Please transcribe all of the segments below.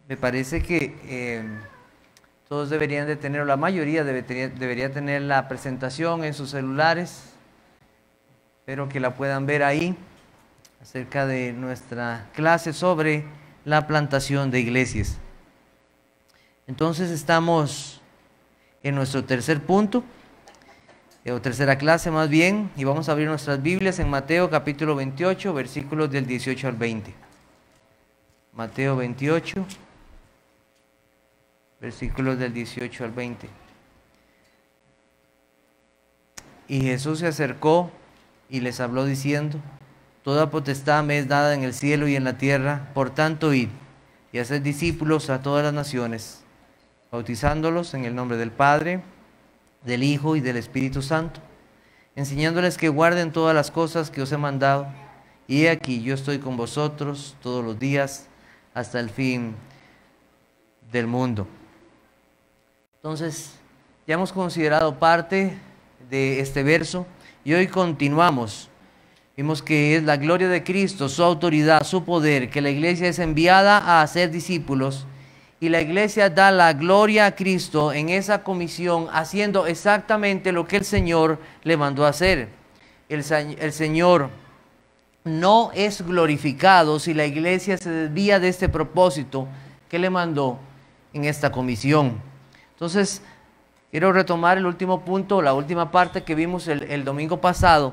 Me parece que todos deberían de tener, o la mayoría debería tener la presentación en sus celulares. Espero que la puedan ver ahí, acerca de nuestra clase sobre la plantación de iglesias. Entonces estamos en nuestro tercer punto, o tercera clase más bien, y vamos a abrir nuestras Biblias en Mateo capítulo 28, versículos del 18 al 20. Mateo 28, versículos del 18 al 20. Y Jesús se acercó y les habló diciendo: Toda potestad me es dada en el cielo y en la tierra, por tanto id y haced discípulos a todas las naciones, bautizándolos en el nombre del Padre, del Hijo y del Espíritu Santo, enseñándoles que guarden todas las cosas que os he mandado, y he aquí yo estoy con vosotros todos los días hasta el fin del mundo. Entonces, ya hemos considerado parte de este verso y hoy continuamos. Vimos que es la gloria de Cristo, su autoridad, su poder, que la iglesia es enviada a hacer discípulos y la iglesia da la gloria a Cristo en esa comisión, haciendo exactamente lo que el Señor le mandó a hacer. El Señor no es glorificado si la iglesia se desvía de este propósito que le mandó en esta comisión. Entonces, quiero retomar el último punto, la última parte que vimos el domingo pasado.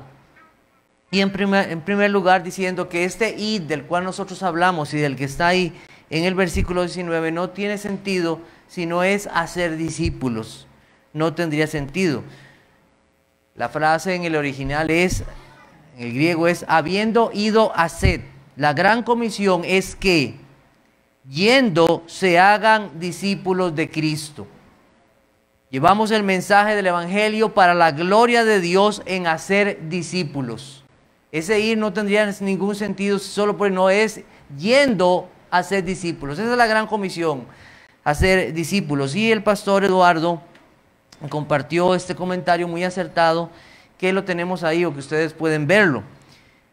Y en primer lugar diciendo que este id del cual nosotros hablamos y del que está ahí en el versículo 19 no tiene sentido si no es hacer discípulos. No tendría sentido. La frase en el original es, en el griego es, habiendo ido a haced. La gran comisión es que, yendo, se hagan discípulos de Cristo. Llevamos el mensaje del Evangelio para la gloria de Dios en hacer discípulos. Ese ir no tendría ningún sentido solo porque no es yendo a ser discípulos. Esa es la gran comisión, hacer discípulos. Y el pastor Eduardo compartió este comentario muy acertado, que lo tenemos ahí o que ustedes pueden verlo.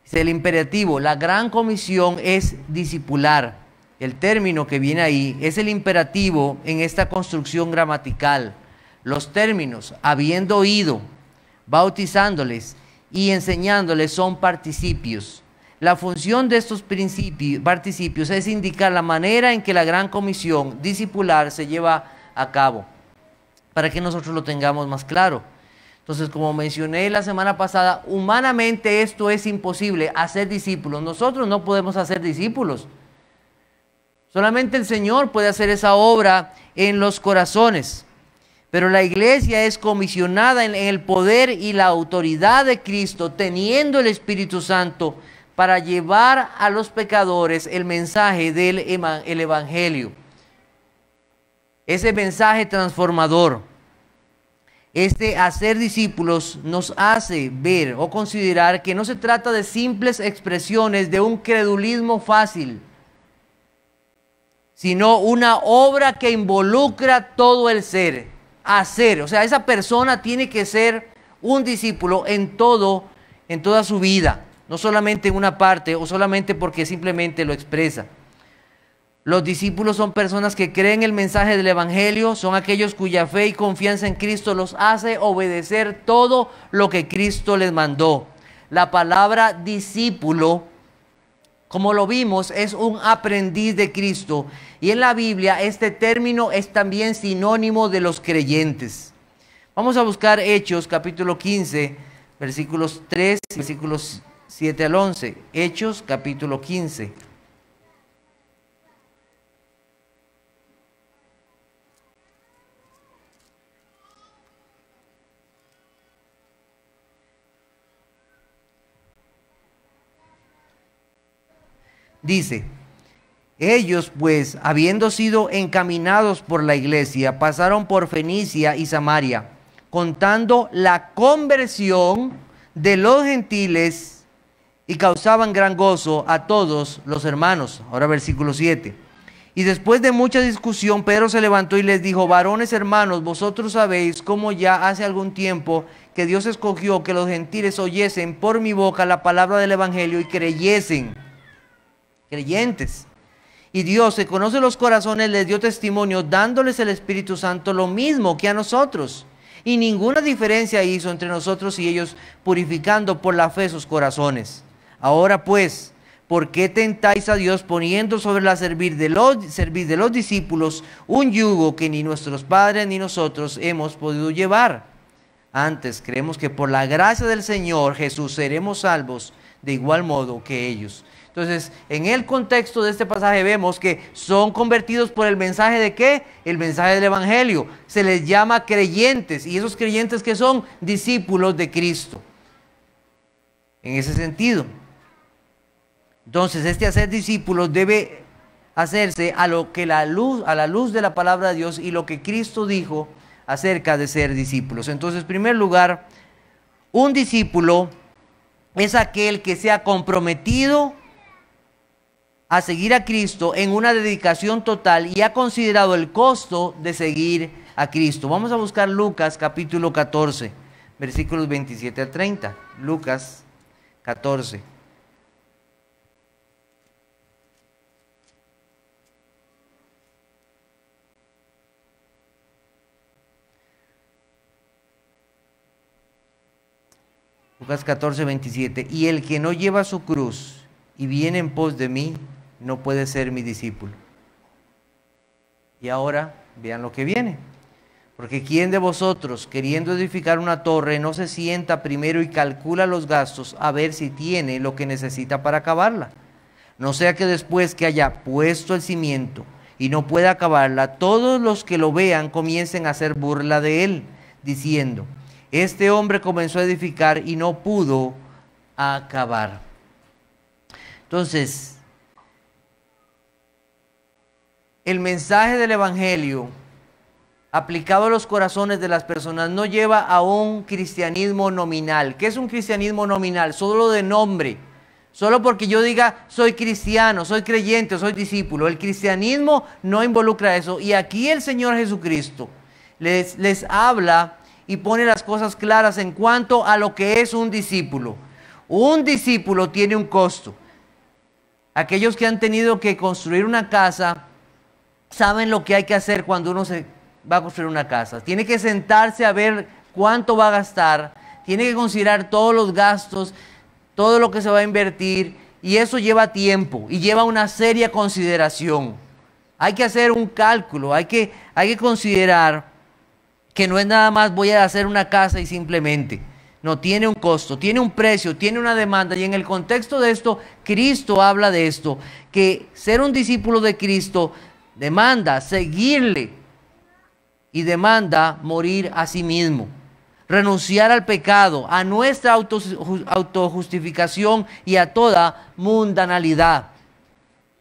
Dice el imperativo, la gran comisión es discipular. El término que viene ahí es el imperativo en esta construcción gramatical. Los términos, habiendo ido, bautizándoles y enseñándoles, son participios. La función de estos participios es indicar la manera en que la gran comisión discipular se lleva a cabo, para que nosotros lo tengamos más claro. Entonces, como mencioné la semana pasada, humanamente esto es imposible, hacer discípulos. Nosotros no podemos hacer discípulos. Solamente el Señor puede hacer esa obra en los corazones. Pero la iglesia es comisionada en el poder y la autoridad de Cristo, teniendo el Espíritu Santo, para llevar a los pecadores el mensaje del Evangelio. Ese mensaje transformador. Este hacer discípulos nos hace ver o considerar que no se trata de simples expresiones de un credulismo fácil, sino una obra que involucra todo el ser. Hacer, o sea, esa persona tiene que ser un discípulo en toda su vida, no solamente en una parte o solamente porque simplemente lo expresa. Los discípulos son personas que creen el mensaje del Evangelio, son aquellos cuya fe y confianza en Cristo los hace obedecer todo lo que Cristo les mandó. La palabra discípulo, como lo vimos, es un aprendiz de Cristo. Y en la Biblia este término es también sinónimo de los creyentes. Vamos a buscar Hechos capítulo 15, versículos 3, versículos 7 al 11. Hechos capítulo 15. Dice: ellos pues, habiendo sido encaminados por la iglesia, pasaron por Fenicia y Samaria, contando la conversión de los gentiles, y causaban gran gozo a todos los hermanos. Ahora versículo 7. Y después de mucha discusión, Pedro se levantó y les dijo: varones hermanos, vosotros sabéis cómo ya hace algún tiempo que Dios escogió que los gentiles oyesen por mi boca la palabra del Evangelio y creyesen. Creyentes. Y Dios, que conoce los corazones, les dio testimonio, dándoles el Espíritu Santo lo mismo que a nosotros. Y ninguna diferencia hizo entre nosotros y ellos, purificando por la fe sus corazones. Ahora pues, ¿por qué tentáis a Dios poniendo sobre la cerviz de los discípulos un yugo que ni nuestros padres ni nosotros hemos podido llevar? Antes creemos que por la gracia del Señor Jesús seremos salvos de igual modo que ellos. Entonces, en el contexto de este pasaje vemos que son convertidos por el mensaje de ¿qué? El mensaje del Evangelio. Se les llama creyentes, y esos creyentes que son discípulos de Cristo. En ese sentido. Entonces, este hacer discípulos debe hacerse a la luz de la palabra de Dios y lo que Cristo dijo acerca de ser discípulos. Entonces, en primer lugar, un discípulo es aquel que se ha comprometido a seguir a Cristo en una dedicación total y ha considerado el costo de seguir a Cristo. Vamos a buscar Lucas capítulo 14, versículos 27 al 30. Lucas 14. Lucas 14, 27. Y el que no lleva su cruz y viene en pos de mí, no puede ser mi discípulo. Y ahora vean lo que viene. Porque ¿quién de vosotros, queriendo edificar una torre, no se sienta primero y calcula los gastos a ver si tiene lo que necesita para acabarla? No sea que después que haya puesto el cimiento y no pueda acabarla, todos los que lo vean comiencen a hacer burla de él, diciendo: este hombre comenzó a edificar y no pudo acabar. Entonces, el mensaje del Evangelio aplicado a los corazones de las personas no lleva a un cristianismo nominal. ¿Qué es un cristianismo nominal? Solo de nombre. Solo porque yo diga soy cristiano, soy creyente, soy discípulo. El cristianismo no involucra eso. Y aquí el Señor Jesucristo les habla y pone las cosas claras en cuanto a lo que es un discípulo. Un discípulo tiene un costo. Aquellos que han tenido que construir una casa saben lo que hay que hacer cuando uno se va a construir una casa. Tiene que sentarse a ver cuánto va a gastar, tiene que considerar todos los gastos, todo lo que se va a invertir, y eso lleva tiempo y lleva una seria consideración. Hay que hacer un cálculo, hay que considerar que no es nada más voy a hacer una casa y simplemente. No, tiene un costo, tiene un precio, tiene una demanda, y en el contexto de esto, Cristo habla de esto, que ser un discípulo de Cristo demanda seguirle y demanda morir a sí mismo, renunciar al pecado, a nuestra autojustificación y a toda mundanalidad.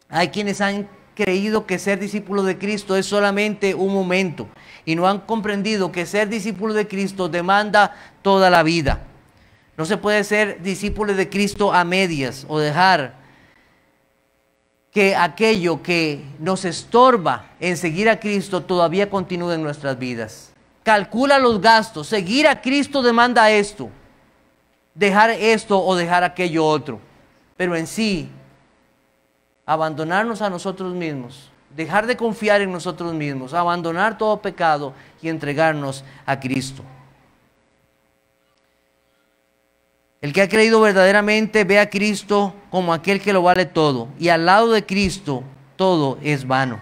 Hay quienes han creído que ser discípulo de Cristo es solamente un momento y no han comprendido que ser discípulo de Cristo demanda toda la vida. No se puede ser discípulo de Cristo a medias o dejar que aquello que nos estorba en seguir a Cristo todavía continúe en nuestras vidas. Calcula los gastos. Seguir a Cristo demanda esto, dejar esto o dejar aquello otro. Pero en sí, abandonarnos a nosotros mismos, dejar de confiar en nosotros mismos, abandonar todo pecado y entregarnos a Cristo. El que ha creído verdaderamente ve a Cristo como aquel que lo vale todo, y al lado de Cristo todo es vano.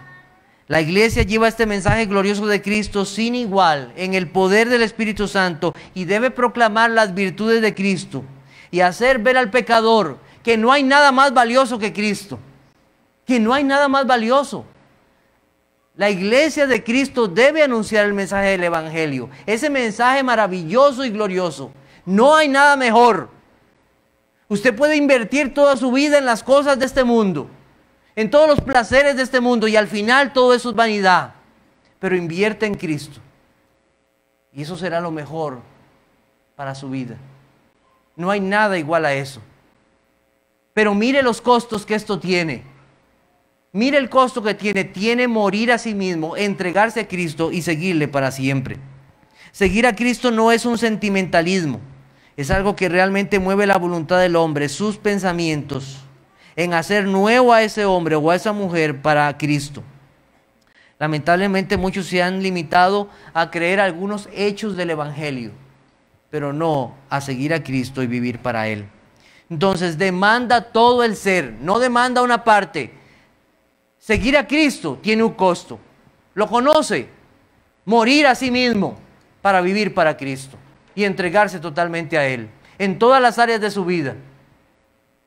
La iglesia lleva este mensaje glorioso de Cristo sin igual en el poder del Espíritu Santo y debe proclamar las virtudes de Cristo y hacer ver al pecador que no hay nada más valioso que Cristo, que no hay nada más valioso. La iglesia de Cristo debe anunciar el mensaje del Evangelio, ese mensaje maravilloso y glorioso. No hay nada mejor. Usted puede invertir toda su vida en las cosas de este mundo, en todos los placeres de este mundo, y al final todo eso es vanidad. Pero invierte en Cristo y eso será lo mejor para su vida. No hay nada igual a eso. Pero mire los costos que esto tiene. Mire el costo que tiene morir a sí mismo, entregarse a Cristo y seguirle para siempre. Seguir a Cristo no es un sentimentalismo, es algo que realmente mueve la voluntad del hombre, sus pensamientos. en hacer nuevo a ese hombre o a esa mujer para Cristo. Lamentablemente muchos se han limitado a creer algunos hechos del Evangelio, pero no a seguir a Cristo y vivir para Él. Entonces demanda todo el ser, no demanda una parte. Seguir a Cristo tiene un costo. Lo conoce. Morir a sí mismo para vivir para Cristo y entregarse totalmente a Él en todas las áreas de su vida.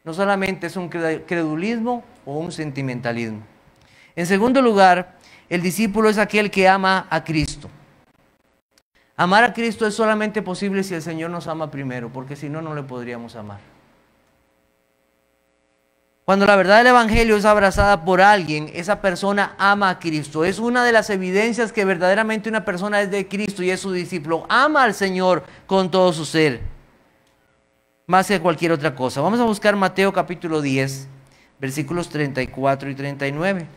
No solamente es un credulismo o un sentimentalismo. En segundo lugar, el discípulo es aquel que ama a Cristo. Amar a Cristo es solamente posible si el Señor nos ama primero, porque si no, no le podríamos amar. Cuando la verdad del Evangelio es abrazada por alguien, esa persona ama a Cristo. Es una de las evidencias que verdaderamente una persona es de Cristo y es su discípulo. Ama al Señor con todo su ser, más que cualquier otra cosa. Vamos a buscar Mateo capítulo 10, versículos 34 y 39.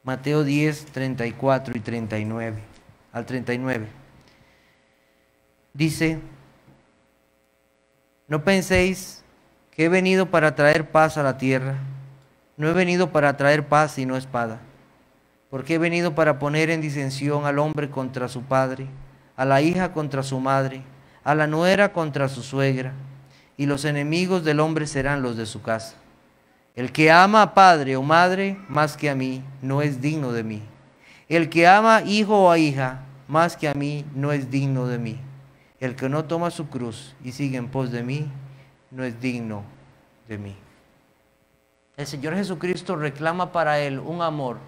Mateo 10, 34 y 39, al 39. Dice: no penséis que he venido para traer paz a la tierra. No he venido para traer paz sino espada. Porque he venido para poner en disensión al hombre contra su padre, a la hija contra su madre, a la nuera contra su suegra, y los enemigos del hombre serán los de su casa. El que ama a padre o madre más que a mí, no es digno de mí. El que ama hijo o a hija más que a mí, no es digno de mí. El que no toma su cruz y sigue en pos de mí, no es digno de mí. El Señor Jesucristo reclama para Él un amor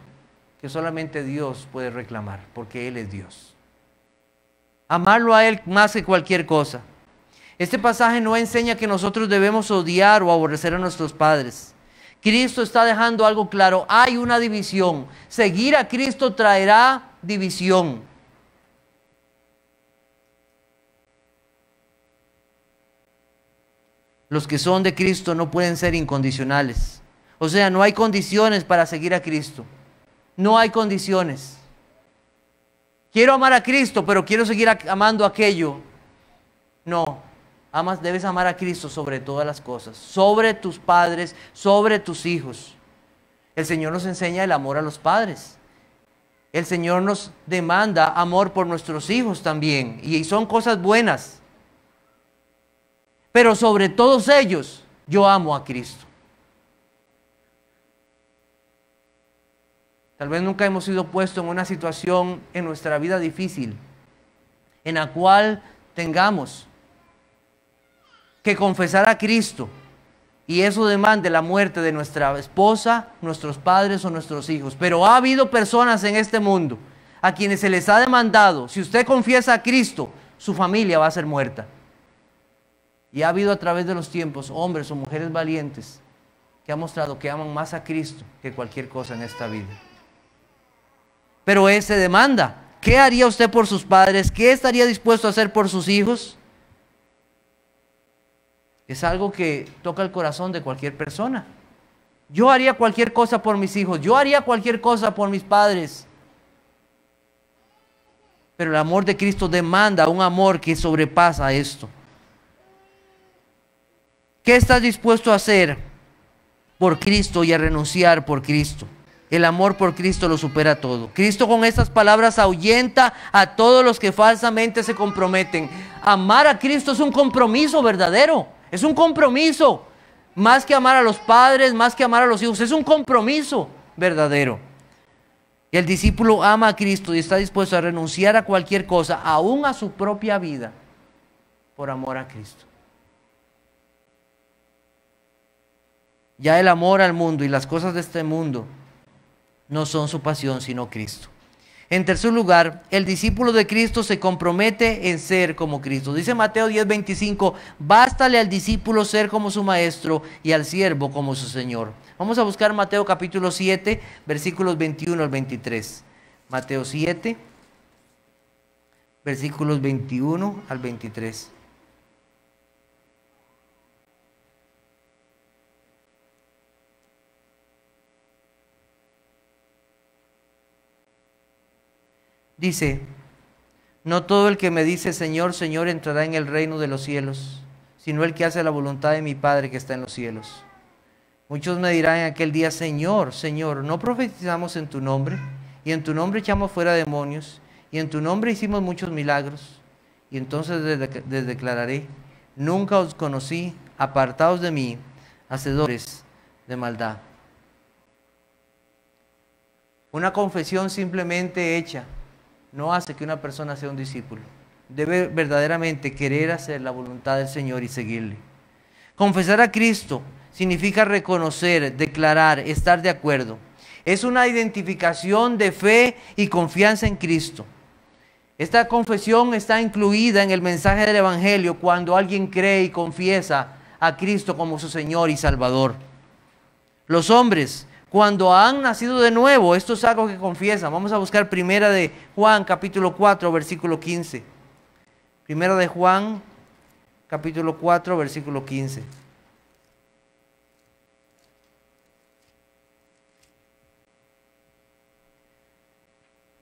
que solamente Dios puede reclamar, porque Él es Dios. Amarlo a Él más que cualquier cosa. Este pasaje no enseña que nosotros debemos odiar o aborrecer a nuestros padres. Cristo está dejando algo claro: hay una división. Seguir a Cristo traerá división. Los que son de Cristo no pueden ser incondicionales. O sea, no hay condiciones para seguir a Cristo. No hay condiciones. Quiero amar a Cristo, pero quiero seguir amando aquello. No. Debes amar a Cristo sobre todas las cosas. Sobre tus padres, sobre tus hijos. El Señor nos enseña el amor a los padres. El Señor nos demanda amor por nuestros hijos también. Y son cosas buenas. Pero sobre todos ellos, yo amo a Cristo. Tal vez nunca hemos sido puestos en una situación en nuestra vida difícil, en la cual tengamos que confesar a Cristo, y eso demande la muerte de nuestra esposa, nuestros padres o nuestros hijos. Pero ha habido personas en este mundo a quienes se les ha demandado: si usted confiesa a Cristo, su familia va a ser muerta. Y ha habido a través de los tiempos hombres o mujeres valientes que han mostrado que aman más a Cristo que cualquier cosa en esta vida. Pero se demanda: ¿qué haría usted por sus padres? ¿Qué estaría dispuesto a hacer por sus hijos? Es algo que toca el corazón de cualquier persona. Yo haría cualquier cosa por mis hijos. Yo haría cualquier cosa por mis padres. Pero el amor de Cristo demanda un amor que sobrepasa esto. ¿Qué estás dispuesto a hacer por Cristo y a renunciar por Cristo? El amor por Cristo lo supera todo. Cristo con estas palabras ahuyenta a todos los que falsamente se comprometen. Amar a Cristo es un compromiso verdadero. Es un compromiso. Más que amar a los padres, más que amar a los hijos. Es un compromiso verdadero. El discípulo ama a Cristo y está dispuesto a renunciar a cualquier cosa, aún a su propia vida, por amor a Cristo. Ya el amor al mundo y las cosas de este mundo no son su pasión, sino Cristo. En tercer lugar, el discípulo de Cristo se compromete en ser como Cristo. Dice Mateo 10:25, bástale al discípulo ser como su maestro y al siervo como su señor. Vamos a buscar Mateo capítulo 7, versículos 21 al 23. Mateo 7, versículos 21 al 23. Dice: no todo el que me dice Señor, Señor entrará en el reino de los cielos, sino el que hace la voluntad de mi Padre que está en los cielos. Muchos me dirán en aquel día, Señor, Señor, ¿no profetizamos en tu nombre? Y en tu nombre echamos fuera demonios, y en tu nombre hicimos muchos milagros. Y entonces les declararé, nunca os conocí, apartaos de mí, hacedores de maldad. Una confesión simplemente hecha no hace que una persona sea un discípulo. Debe verdaderamente querer hacer la voluntad del Señor y seguirle. Confesar a Cristo significa reconocer, declarar, estar de acuerdo. Es una identificación de fe y confianza en Cristo. Esta confesión está incluida en el mensaje del Evangelio cuando alguien cree y confiesa a Cristo como su Señor y Salvador. Los hombres, cuando han nacido de nuevo, esto es algo que confiesan. Vamos a buscar primera de Juan, capítulo 4, versículo 15. Primera de Juan, capítulo 4, versículo 15.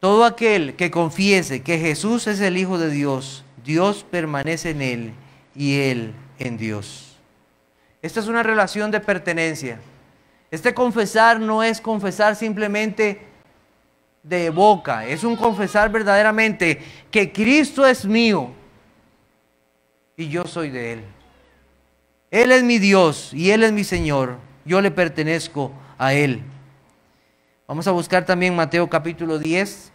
Todo aquel que confiese que Jesús es el Hijo de Dios, Dios permanece en él y él en Dios. Esta es una relación de pertenencia. Este confesar no es confesar simplemente de boca, es un confesar verdaderamente que Cristo es mío y yo soy de Él. Él es mi Dios y Él es mi Señor, yo le pertenezco a Él. Vamos a buscar también Mateo capítulo 10.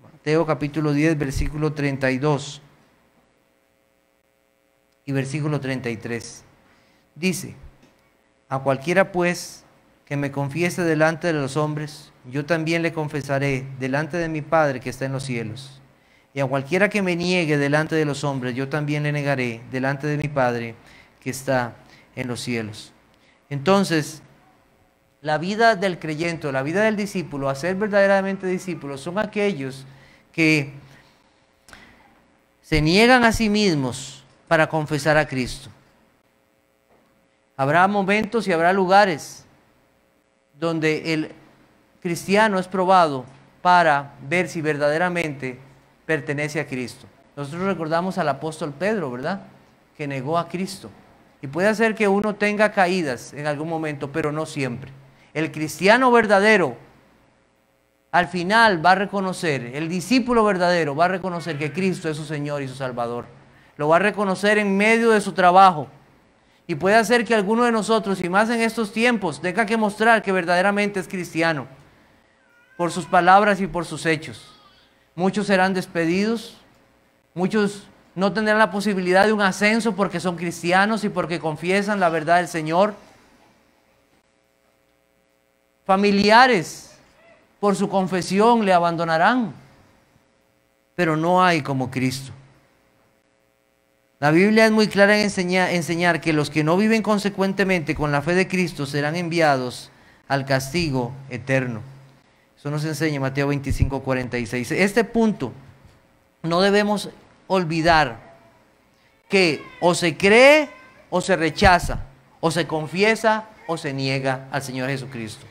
Mateo capítulo 10, versículo 32 y versículo 33. Dice, a cualquiera pues que me confiese delante de los hombres, yo también le confesaré delante de mi Padre que está en los cielos. Y a cualquiera que me niegue delante de los hombres, yo también le negaré delante de mi Padre que está en los cielos. Entonces, la vida del creyente, la vida del discípulo, a ser verdaderamente discípulos, son aquellos que se niegan a sí mismos para confesar a Cristo. Habrá momentos y habrá lugares donde el cristiano es probado para ver si verdaderamente pertenece a Cristo. Nosotros recordamos al apóstol Pedro, ¿verdad? Que negó a Cristo. Y puede ser que uno tenga caídas en algún momento, pero no siempre. El cristiano verdadero al final va a reconocer, el discípulo verdadero va a reconocer que Cristo es su Señor y su Salvador. Lo va a reconocer en medio de su trabajo. Y puede hacer que alguno de nosotros, y más en estos tiempos, tenga que mostrar que verdaderamente es cristiano por sus palabras y por sus hechos. Muchos serán despedidos, muchos no tendrán la posibilidad de un ascenso porque son cristianos y porque confiesan la verdad del Señor. Familiares por su confesión le abandonarán, pero no hay como Cristo. La Biblia es muy clara en enseñar que los que no viven consecuentemente con la fe de Cristo serán enviados al castigo eterno. Eso nos enseña Mateo 25, 46. Este punto no debemos olvidar, que o se cree o se rechaza, o se confiesa o se niega al Señor Jesucristo.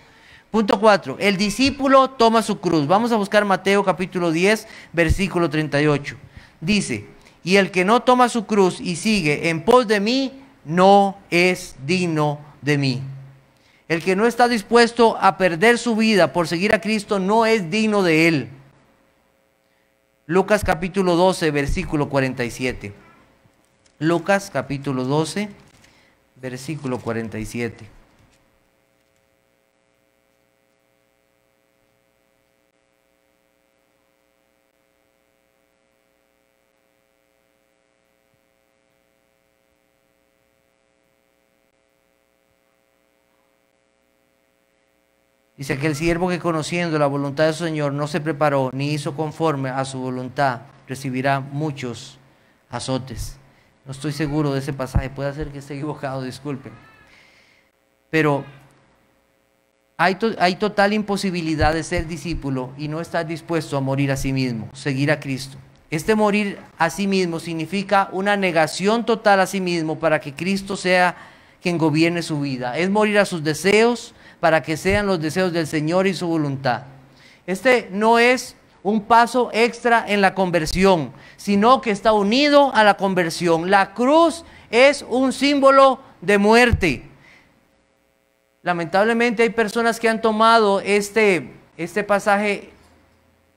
Punto 4. El discípulo toma su cruz. Vamos a buscar Mateo capítulo 10, versículo 38. Dice, y el que no toma su cruz y sigue en pos de mí, no es digno de mí. El que no está dispuesto a perder su vida por seguir a Cristo no es digno de Él. Lucas capítulo 12, versículo 47. Lucas capítulo 12, versículo 47. Dice que el siervo que conociendo la voluntad de su Señor no se preparó ni hizo conforme a su voluntad, recibirá muchos azotes. No estoy seguro de ese pasaje, puede ser que esté equivocado, disculpen. Pero hay total imposibilidad de ser discípulo y no estar dispuesto a morir a sí mismo, seguir a Cristo. Este morir a sí mismo significa una negación total a sí mismo para que Cristo sea quien gobierne su vida. Es morir a sus deseos para que sean los deseos del Señor y su voluntad. Este no es un paso extra en la conversión, sino que está unido a la conversión. La cruz es un símbolo de muerte. Lamentablemente hay personas que han tomado este pasaje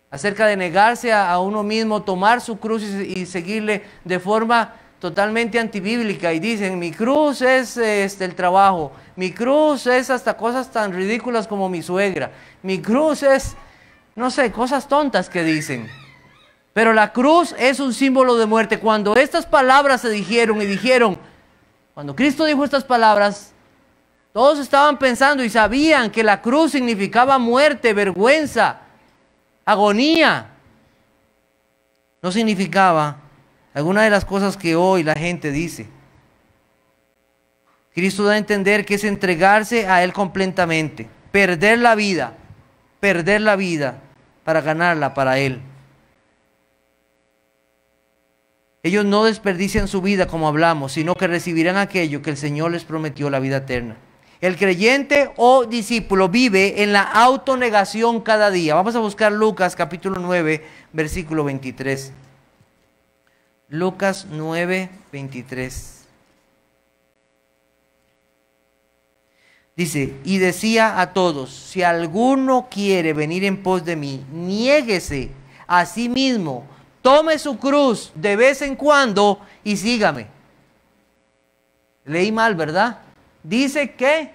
acerca de negarse a uno mismo, tomar su cruz y seguirle de forma totalmente antibíblica, y dicen: mi cruz es el trabajo, mi cruz es hasta cosas tan ridículas como mi suegra, mi cruz es, no sé, cosas tontas que dicen. Pero la cruz es un símbolo de muerte. Cuando estas palabras se dijeron, cuando Cristo dijo estas palabras, todos estaban pensando y sabían que la cruz significaba muerte, vergüenza, agonía. No significaba alguna de las cosas que hoy la gente dice. Cristo da a entender que es entregarse a Él completamente, perder la vida para ganarla para Él. Ellos no desperdician su vida como hablamos, sino que recibirán aquello que el Señor les prometió, la vida eterna. El creyente o discípulo vive en la autonegación cada día. Vamos a buscar Lucas capítulo 9, versículo 23. Lucas 9, 23. Dice: y decía a todos: si alguno quiere venir en pos de mí, niéguese a sí mismo, tome su cruz de vez en cuando y sígame. Leí mal, ¿verdad? Dice que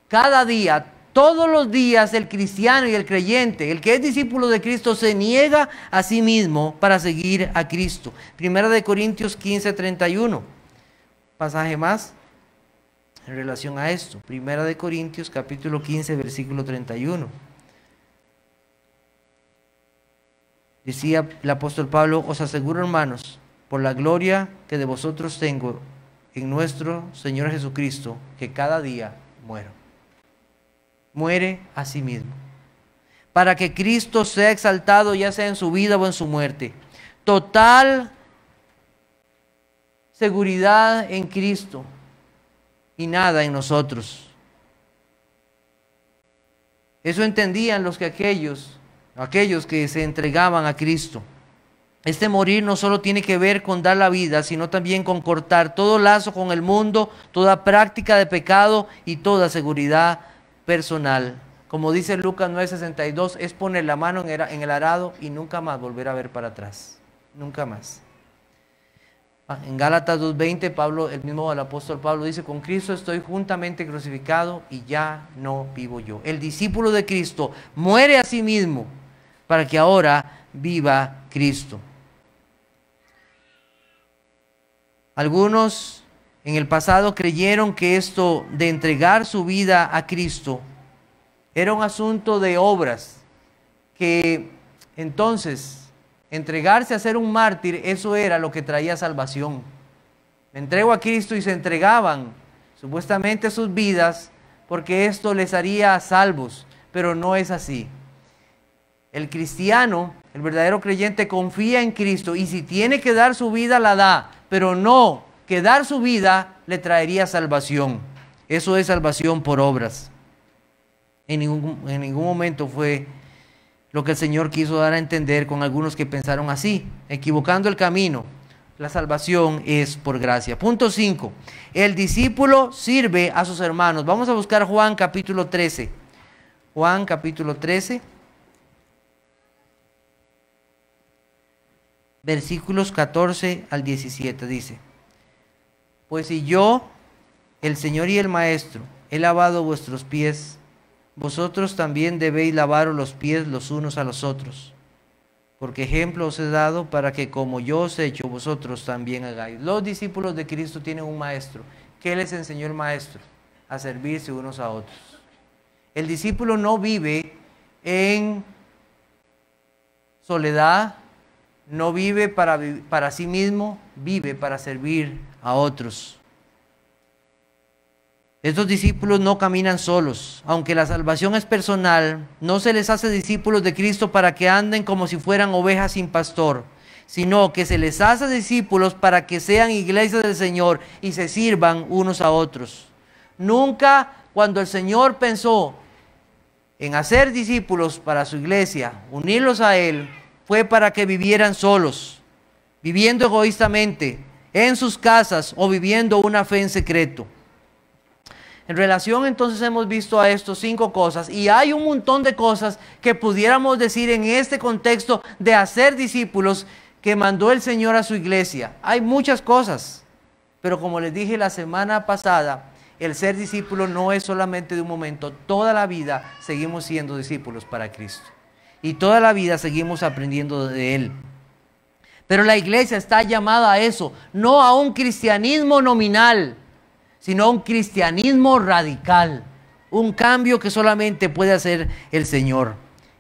cada día, todos los días, el cristiano y el creyente, el que es discípulo de Cristo, se niega a sí mismo para seguir a Cristo. Primera de Corintios 15, 31. Pasaje más en relación a esto. Primera de Corintios capítulo 15, versículo 31. Decía el apóstol Pablo: os aseguro, hermanos, por la gloria que de vosotros tengo en nuestro Señor Jesucristo, que cada día muero. Muere a sí mismo, para que Cristo sea exaltado, ya sea en su vida o en su muerte. Total seguridad en Cristo y nada en nosotros. Eso entendían aquellos que se entregaban a Cristo. Este morir no solo tiene que ver con dar la vida, sino también con cortar todo lazo con el mundo, toda práctica de pecado y toda seguridad personal. Como dice Lucas 9:62, es poner la mano en el arado y nunca más volver a ver para atrás. Nunca más. En Gálatas 2:20, el apóstol Pablo dice: con Cristo estoy juntamente crucificado y ya no vivo yo. El discípulo de Cristo muere a sí mismo para que ahora viva Cristo. Algunos en el pasado creyeron que esto de entregar su vida a Cristo era un asunto de obras, que entonces entregarse a ser un mártir, eso era lo que traía salvación. Me entrego a Cristo y se entregaban supuestamente sus vidas porque esto les haría salvos, pero no es así. El cristiano, el verdadero creyente, confía en Cristo y si tiene que dar su vida, la da, pero no que dar su vida le traería salvación. Eso es salvación por obras. En ningún momento fue lo que el Señor quiso dar a entender con algunos que pensaron así, equivocando el camino. La salvación es por gracia. Punto 5. El discípulo sirve a sus hermanos. Vamos a buscar Juan capítulo 13. Juan capítulo 13. Versículos 14 al 17 dice: pues si yo, el Señor y el Maestro, he lavado vuestros pies, vosotros también debéis lavaros los pies los unos a los otros, porque ejemplo os he dado para que como yo os he hecho, vosotros también hagáis. Los discípulos de Cristo tienen un maestro. ¿Qué les enseñó el maestro? A servirse unos a otros. El discípulo no vive en soledad, no vive para sí mismo, vive para servir a otros. Estos discípulos no caminan solos. Aunque la salvación es personal, no se les hace discípulos de Cristo para que anden como si fueran ovejas sin pastor, sino que se les hace discípulos para que sean iglesias del Señor y se sirvan unos a otros. Nunca, cuando el Señor pensó en hacer discípulos para su iglesia, unirlos a Él, fue para que vivieran solos, viviendo egoístamente en sus casas o viviendo una fe en secreto. En relación entonces hemos visto a estos 5 cosas, y hay un montón de cosas que pudiéramos decir en este contexto de hacer discípulos que mandó el Señor a su iglesia. Hay muchas cosas, pero como les dije la semana pasada, el ser discípulo no es solamente de un momento. Toda la vida seguimos siendo discípulos para Cristo, y toda la vida seguimos aprendiendo de Él. Pero la iglesia está llamada a eso, no a un cristianismo nominal, sino a un cristianismo radical, un cambio que solamente puede hacer el Señor.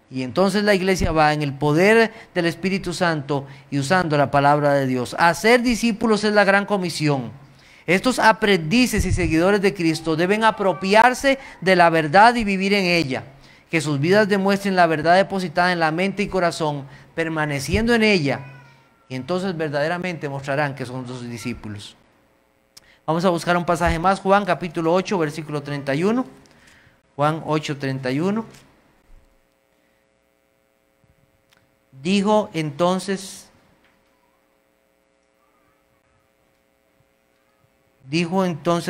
Y entonces la iglesia va en el poder del Espíritu Santo y usando la palabra de Dios. Hacer discípulos es la gran comisión. Estos aprendices y seguidores de Cristo deben apropiarse de la verdad y vivir en ella. Que sus vidas demuestren la verdad depositada en la mente y corazón, permaneciendo en ella. Y entonces verdaderamente mostrarán que son sus discípulos. Vamos a buscar un pasaje más. Juan capítulo 8, versículo 31. Juan 8, 31. Dijo entonces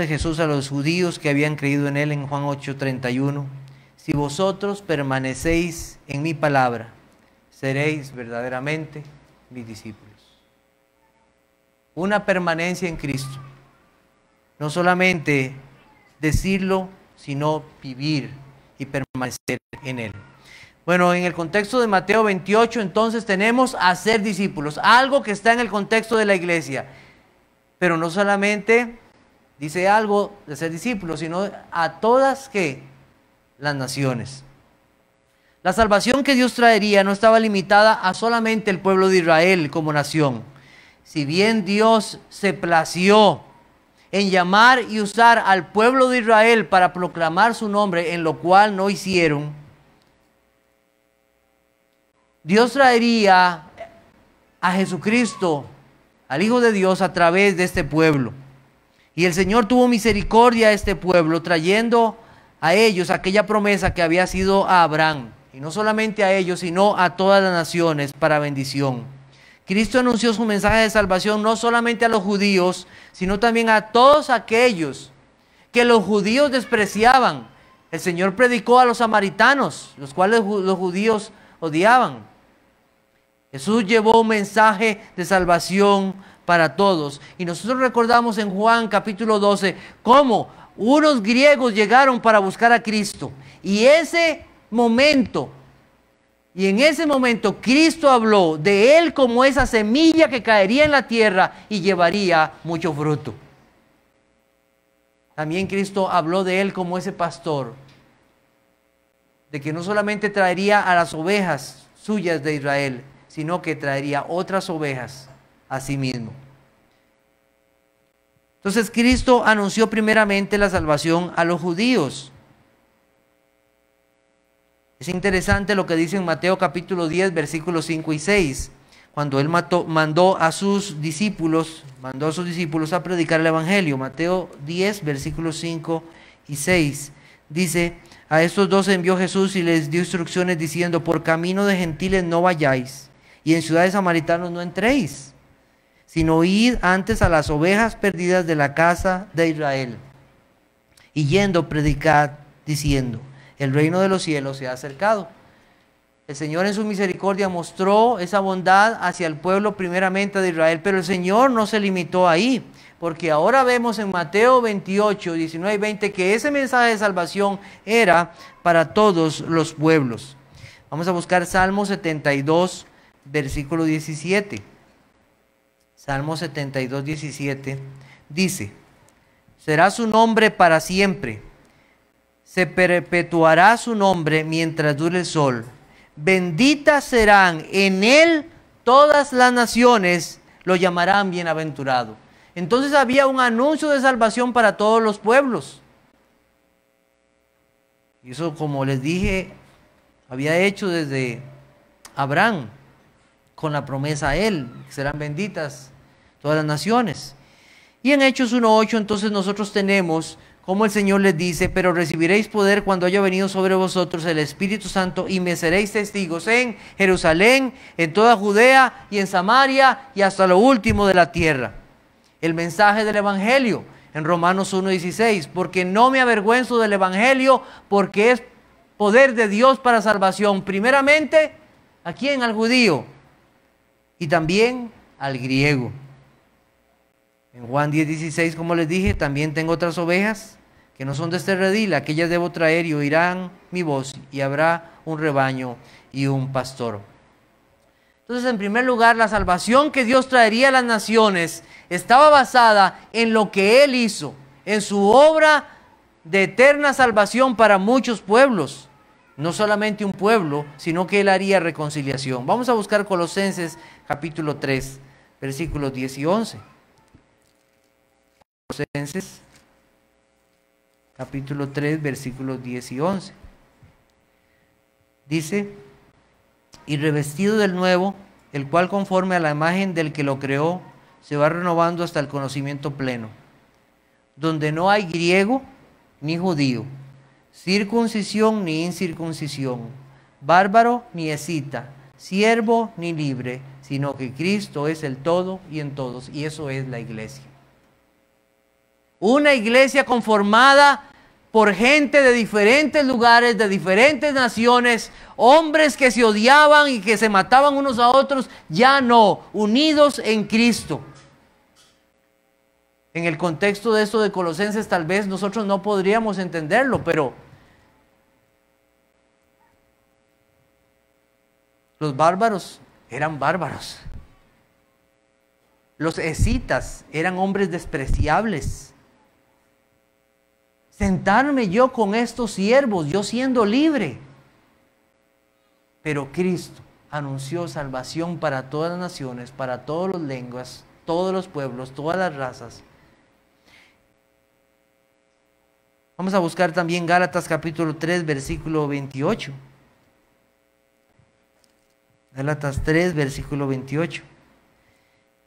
Jesús a los judíos que habían creído en él en Juan 8, 31. Si vosotros permanecéis en mi palabra, seréis verdaderamente mis discípulos. Una permanencia en Cristo. No solamente decirlo, sino vivir y permanecer en Él. Bueno, en el contexto de Mateo 28, entonces tenemos hacer discípulos, algo que está en el contexto de la iglesia. Pero no solamente dice algo de ser discípulos, sino a todas ¿qué? Las naciones. La salvación que Dios traería no estaba limitada a solamente el pueblo de Israel como nación. Si bien Dios se plació en llamar y usar al pueblo de Israel para proclamar su nombre, en lo cual no hicieron, Dios traería a Jesucristo, al Hijo de Dios, a través de este pueblo. Y el Señor tuvo misericordia a este pueblo, trayendo a ellos aquella promesa que había sido a Abraham. Y no solamente a ellos, sino a todas las naciones para bendición. Cristo anunció su mensaje de salvación no solamente a los judíos, sino también a todos aquellos que los judíos despreciaban. El Señor predicó a los samaritanos, los cuales los judíos odiaban. Jesús llevó un mensaje de salvación para todos. Y nosotros recordamos en Juan capítulo 12 cómo unos griegos llegaron para buscar a Cristo. Y en ese momento Cristo habló de Él como esa semilla que caería en la tierra y llevaría mucho fruto. También Cristo habló de Él como ese pastor, de que no solamente traería a las ovejas suyas de Israel, sino que traería otras ovejas a sí mismo. Entonces Cristo anunció primeramente la salvación a los judíos. Es interesante lo que dice en Mateo capítulo 10, versículos 5 y 6, cuando Él mandó a sus discípulos a predicar el Evangelio. Mateo 10, versículos 5 y 6, dice: a estos 12 envió Jesús y les dio instrucciones diciendo: por camino de gentiles no vayáis, y en ciudades samaritanos no entréis, sino id antes a las ovejas perdidas de la casa de Israel. Y yendo, predicad, diciendo: el reino de los cielos se ha acercado. El Señor en su misericordia mostró esa bondad hacia el pueblo primeramente de Israel, pero el Señor no se limitó ahí, porque ahora vemos en Mateo 28, 19 y 20 que ese mensaje de salvación era para todos los pueblos. Vamos a buscar Salmo 72, versículo 17. Salmo 72, 17 dice: será su nombre para siempre, se perpetuará su nombre mientras dure el sol. Benditas serán en él todas las naciones, lo llamarán bienaventurado. Entonces había un anuncio de salvación para todos los pueblos. Y eso, como les dije, había hecho desde Abraham, con la promesa a él, que serán benditas todas las naciones. Y en Hechos 1:8 entonces nosotros tenemos como el Señor les dice, pero recibiréis poder cuando haya venido sobre vosotros el Espíritu Santo y me seréis testigos en Jerusalén, en toda Judea y en Samaria y hasta lo último de la tierra. El mensaje del Evangelio en Romanos 1:16, porque no me avergüenzo del Evangelio, porque es poder de Dios para salvación, primeramente, ¿a quién? Al judío y también al griego. En Juan 10:16, como les dije, también tengo otras ovejas que no son de este redil, aquellas debo traer y oirán mi voz y habrá un rebaño y un pastor. Entonces, en primer lugar, la salvación que Dios traería a las naciones estaba basada en lo que Él hizo, en su obra de eterna salvación para muchos pueblos. No solamente un pueblo, sino que Él haría reconciliación. Vamos a buscar Colosenses capítulo 3, versículos 10 y 11. Colosenses capítulo 3, versículos 10 y 11. Dice: y revestido del nuevo, el cual conforme a la imagen del que lo creó, se va renovando hasta el conocimiento pleno, donde no hay griego ni judío, circuncisión ni incircuncisión, bárbaro ni escita, siervo ni libre, sino que Cristo es el todo y en todos, y eso es la iglesia. Una iglesia conformada por gente de diferentes lugares, de diferentes naciones, hombres que se odiaban y que se mataban unos a otros, ya no, unidos en Cristo. En el contexto de esto de Colosenses tal vez nosotros no podríamos entenderlo, pero los bárbaros eran bárbaros. Los escitas eran hombres despreciables. Sentarme yo con estos siervos, yo siendo libre. Pero Cristo anunció salvación para todas las naciones, para todas las lenguas, todos los pueblos, todas las razas. Vamos a buscar también Gálatas capítulo 3, versículo 28. Gálatas 3, versículo 28.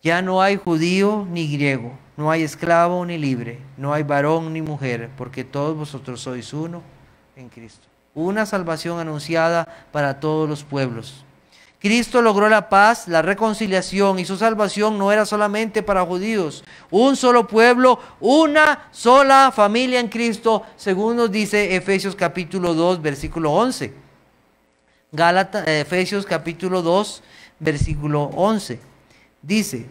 Ya no hay judío ni griego, no hay esclavo ni libre, no hay varón ni mujer, porque todos vosotros sois uno en Cristo. Una salvación anunciada para todos los pueblos. Cristo logró la paz, la reconciliación, y su salvación no era solamente para judíos. Un solo pueblo, una sola familia en Cristo, según nos dice Efesios capítulo 2, versículo 11. Efesios capítulo 2, versículo 11. Dice: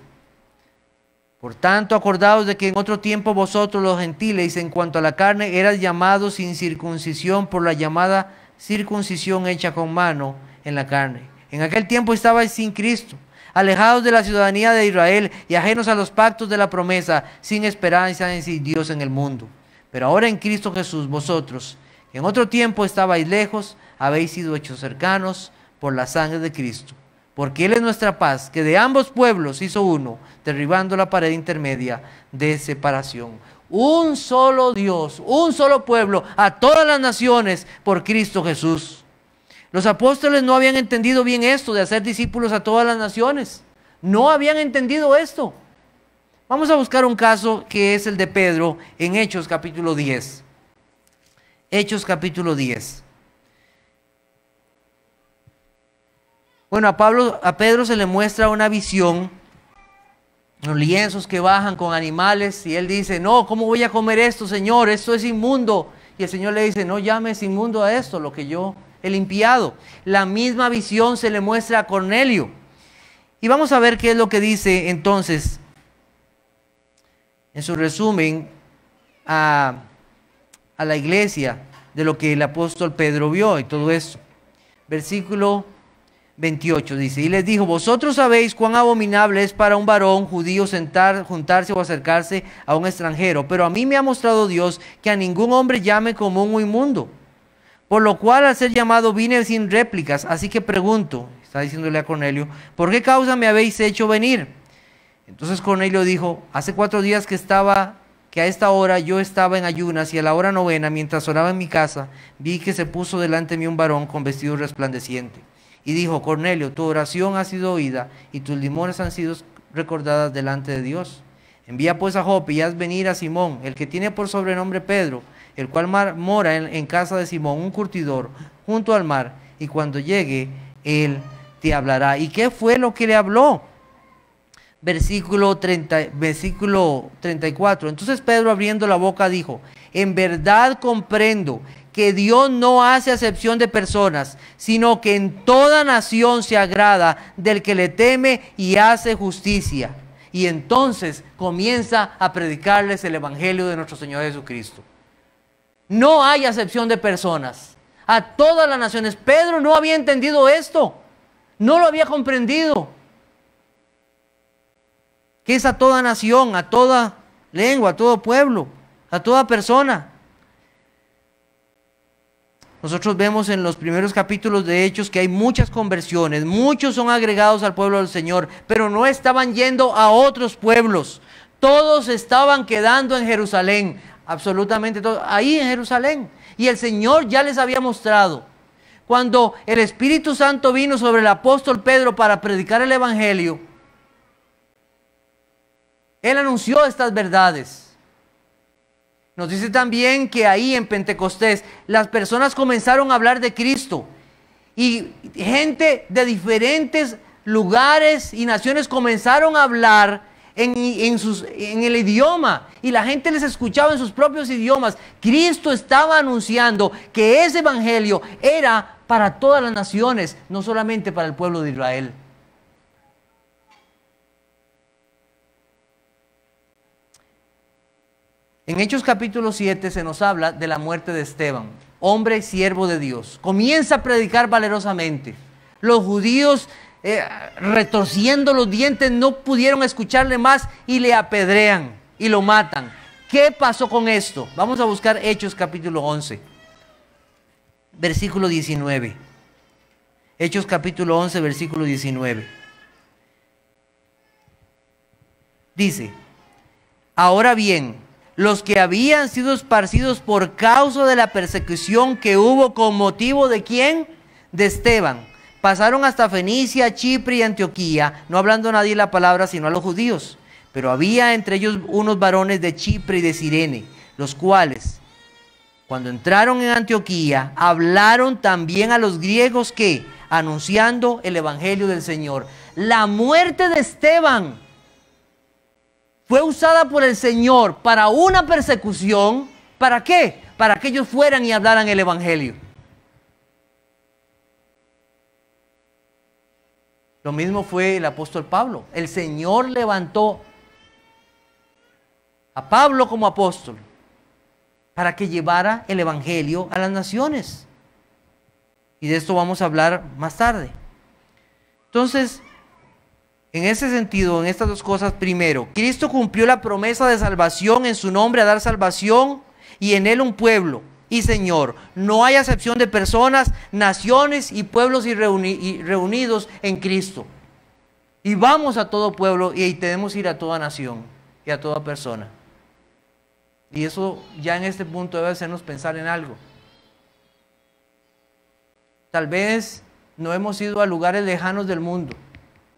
por tanto, acordaos de que en otro tiempo vosotros los gentiles, en cuanto a la carne, eras llamados sin circuncisión por la llamada circuncisión hecha con mano en la carne. En aquel tiempo estabais sin Cristo, alejados de la ciudadanía de Israel y ajenos a los pactos de la promesa, sin esperanza y sin Dios en el mundo. Pero ahora en Cristo Jesús, vosotros, que en otro tiempo estabais lejos, habéis sido hechos cercanos por la sangre de Cristo. Porque Él es nuestra paz, que de ambos pueblos hizo uno, derribando la pared intermedia de separación. Un solo Dios, un solo pueblo, a todas las naciones, por Cristo Jesús. Los apóstoles no habían entendido bien esto de hacer discípulos a todas las naciones. No habían entendido esto. Vamos a buscar un caso que es el de Pedro en Hechos capítulo 10. Hechos capítulo 10. Bueno, a Pedro se le muestra una visión, los lienzos que bajan con animales, y él dice: no, ¿cómo voy a comer esto, Señor? Esto es inmundo. Y el Señor le dice: no llames inmundo a esto, lo que yo he limpiado. La misma visión se le muestra a Cornelio. Y vamos a ver qué es lo que dice entonces, en su resumen, a la iglesia, de lo que el apóstol Pedro vio y todo eso. Versículo 28 dice: y les dijo: vosotros sabéis cuán abominable es para un varón judío juntarse o acercarse a un extranjero, pero a mí me ha mostrado Dios que a ningún hombre llame común o inmundo, por lo cual al ser llamado vine sin réplicas. Así que pregunto, está diciéndole a Cornelio, ¿por qué causa me habéis hecho venir? Entonces Cornelio dijo: hace 4 días que a esta hora yo estaba en ayunas, y a la hora 9, mientras oraba en mi casa, vi que se puso delante de mí un varón con vestido resplandeciente. Y dijo: Cornelio, tu oración ha sido oída y tus limosnas han sido recordadas delante de Dios. Envía pues a Jope y haz venir a Simón, el que tiene por sobrenombre Pedro, el cual mora en casa de Simón, un curtidor, junto al mar, y cuando llegue, él te hablará. ¿Y qué fue lo que le habló? Versículo 34. Entonces Pedro, abriendo la boca, dijo: en verdad comprendo que Dios no hace acepción de personas, sino que en toda nación se agrada del que le teme y hace justicia. Y entonces comienza a predicarles el evangelio de nuestro Señor Jesucristo. No hay acepción de personas. A todas las naciones. Pedro no había entendido esto. No lo había comprendido. Que es a toda nación, a toda lengua, a todo pueblo, a toda persona. Nosotros vemos en los primeros capítulos de Hechos que hay muchas conversiones, muchos son agregados al pueblo del Señor, pero no estaban yendo a otros pueblos. Todos estaban quedando en Jerusalén, absolutamente todos, ahí en Jerusalén. Y el Señor ya les había mostrado. Cuando el Espíritu Santo vino sobre el apóstol Pedro para predicar el evangelio, él anunció estas verdades. Nos dice también que ahí en Pentecostés las personas comenzaron a hablar de Cristo y gente de diferentes lugares y naciones comenzaron a hablar en el idioma, y la gente les escuchaba en sus propios idiomas. Cristo estaba anunciando que ese evangelio era para todas las naciones, no solamente para el pueblo de Israel. En Hechos capítulo 7 se nos habla de la muerte de Esteban, hombre siervo de Dios. Comienza a predicar valerosamente. Los judíos, retorciendo los dientes, no pudieron escucharle más y le apedrean y lo matan. ¿Qué pasó con esto? Vamos a buscar Hechos capítulo 11, versículo 19. Hechos capítulo 11, versículo 19. Dice: ahora bien, los que habían sido esparcidos por causa de la persecución que hubo con motivo de ¿quién? De Esteban, pasaron hasta Fenicia, Chipre y Antioquía, no hablando a nadie la palabra sino a los judíos. Pero había entre ellos unos varones de Chipre y de Cirene, los cuales, cuando entraron en Antioquía, hablaron también a los griegos que, anunciando el evangelio del Señor. La muerte de Esteban fue usada por el Señor para una persecución. ¿Para qué? Para que ellos fueran y hablaran el evangelio. Lo mismo fue el apóstol Pablo. El Señor levantó a Pablo como apóstol para que llevara el evangelio a las naciones. Y de esto vamos a hablar más tarde. Entonces, en ese sentido, en estas dos cosas, primero, Cristo cumplió la promesa de salvación en su nombre a dar salvación y en él un pueblo y Señor. No hay acepción de personas, naciones y pueblos reunidos en Cristo. Y vamos a todo pueblo y tenemos que ir a toda nación y a toda persona. Y eso ya en este punto debe hacernos pensar en algo. Tal vez no hemos ido a lugares lejanos del mundo.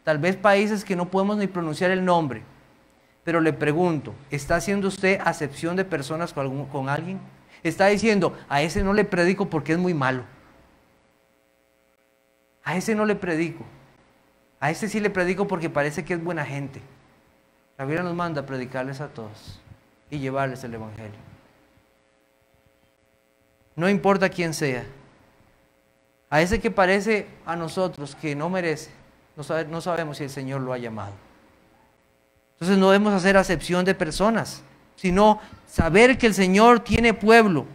Tal vez países que no podemos ni pronunciar el nombre. Pero le pregunto, ¿está haciendo usted acepción de personas con alguien? Está diciendo, a ese no le predico porque es muy malo. A ese no le predico. A ese sí le predico porque parece que es buena gente. La Biblia nos manda a predicarles a todos y llevarles el evangelio. No importa quién sea. A ese que parece a nosotros que no merece. No sabemos si el Señor lo ha llamado. Entonces no debemos hacer acepción de personas, sino saber que el Señor tiene pueblo.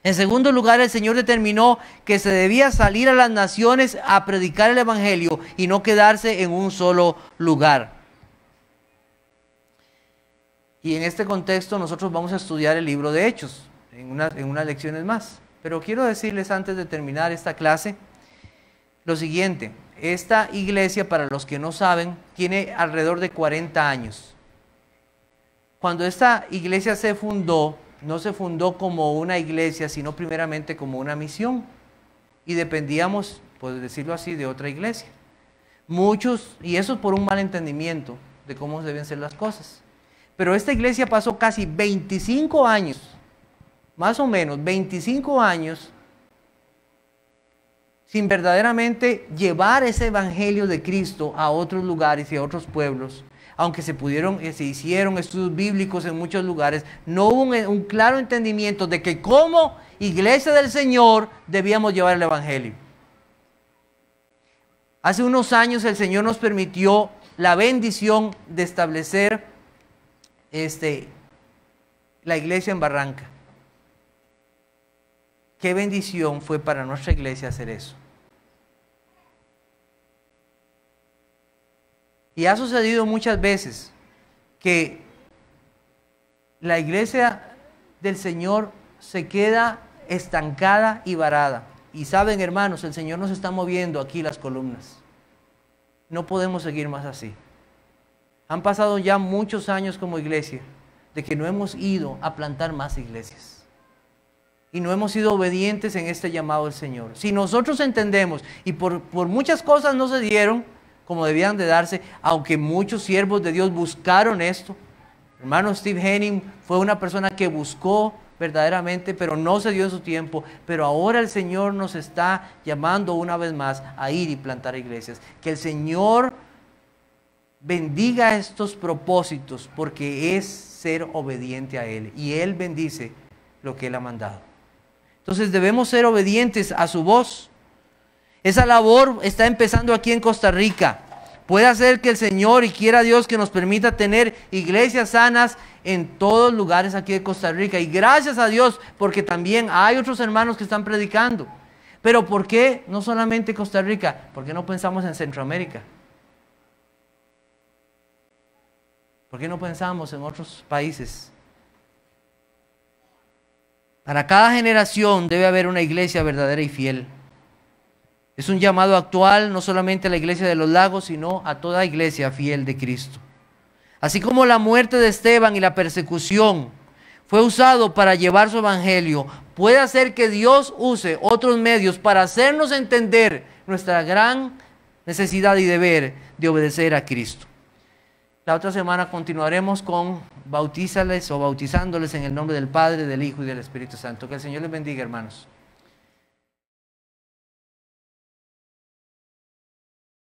En segundo lugar, el Señor determinó que se debía salir a las naciones a predicar el evangelio y no quedarse en un solo lugar. Y en este contexto nosotros vamos a estudiar el libro de Hechos en unas lecciones más. Pero quiero decirles antes de terminar esta clase lo siguiente. Esta iglesia, para los que no saben, tiene alrededor de 40 años. Cuando esta iglesia se fundó, no se fundó como una iglesia, sino primeramente como una misión. Y dependíamos, por decirlo así, de otra iglesia. Muchos, y eso por un mal entendimiento de cómo deben ser las cosas. Pero esta iglesia pasó casi 25 años, más o menos 25 años, sin verdaderamente llevar ese evangelio de Cristo a otros lugares y a otros pueblos. Aunque se hicieron estudios bíblicos en muchos lugares, no hubo un claro entendimiento de que como iglesia del Señor debíamos llevar el evangelio. Hace unos años el Señor nos permitió la bendición de establecer la iglesia en Barranca. Qué bendición fue para nuestra iglesia hacer eso. Y ha sucedido muchas veces que la iglesia del Señor se queda estancada y varada. Y saben, hermanos, el Señor nos está moviendo aquí las columnas. No podemos seguir más así. Han pasado ya muchos años como iglesia de que no hemos ido a plantar más iglesias. Y no hemos sido obedientes en este llamado del Señor. Si nosotros entendemos, y por muchas cosas no se dieron como debían de darse, aunque muchos siervos de Dios buscaron esto. Hermano Steve Henning fue una persona que buscó verdaderamente, pero no se dio en su tiempo. Pero ahora el Señor nos está llamando una vez más a ir y plantar iglesias. Que el Señor bendiga estos propósitos, porque es ser obediente a Él. Y Él bendice lo que Él ha mandado. Entonces debemos ser obedientes a su voz. Esa labor está empezando aquí en Costa Rica. Puede ser que el Señor y quiera Dios que nos permita tener iglesias sanas en todos lugares aquí de Costa Rica. Y gracias a Dios, porque también hay otros hermanos que están predicando. Pero ¿por qué no solamente Costa Rica? ¿Por qué no pensamos en Centroamérica? ¿Por qué no pensamos en otros países? Para cada generación debe haber una iglesia verdadera y fiel. Es un llamado actual no solamente a la iglesia de los Lagos, sino a toda iglesia fiel de Cristo. Así como la muerte de Esteban y la persecución fue usado para llevar su evangelio, puede hacer que Dios use otros medios para hacernos entender nuestra gran necesidad y deber de obedecer a Cristo. La otra semana continuaremos con bautízales o bautizándoles en el nombre del Padre, del Hijo y del Espíritu Santo. Que el Señor les bendiga, hermanos.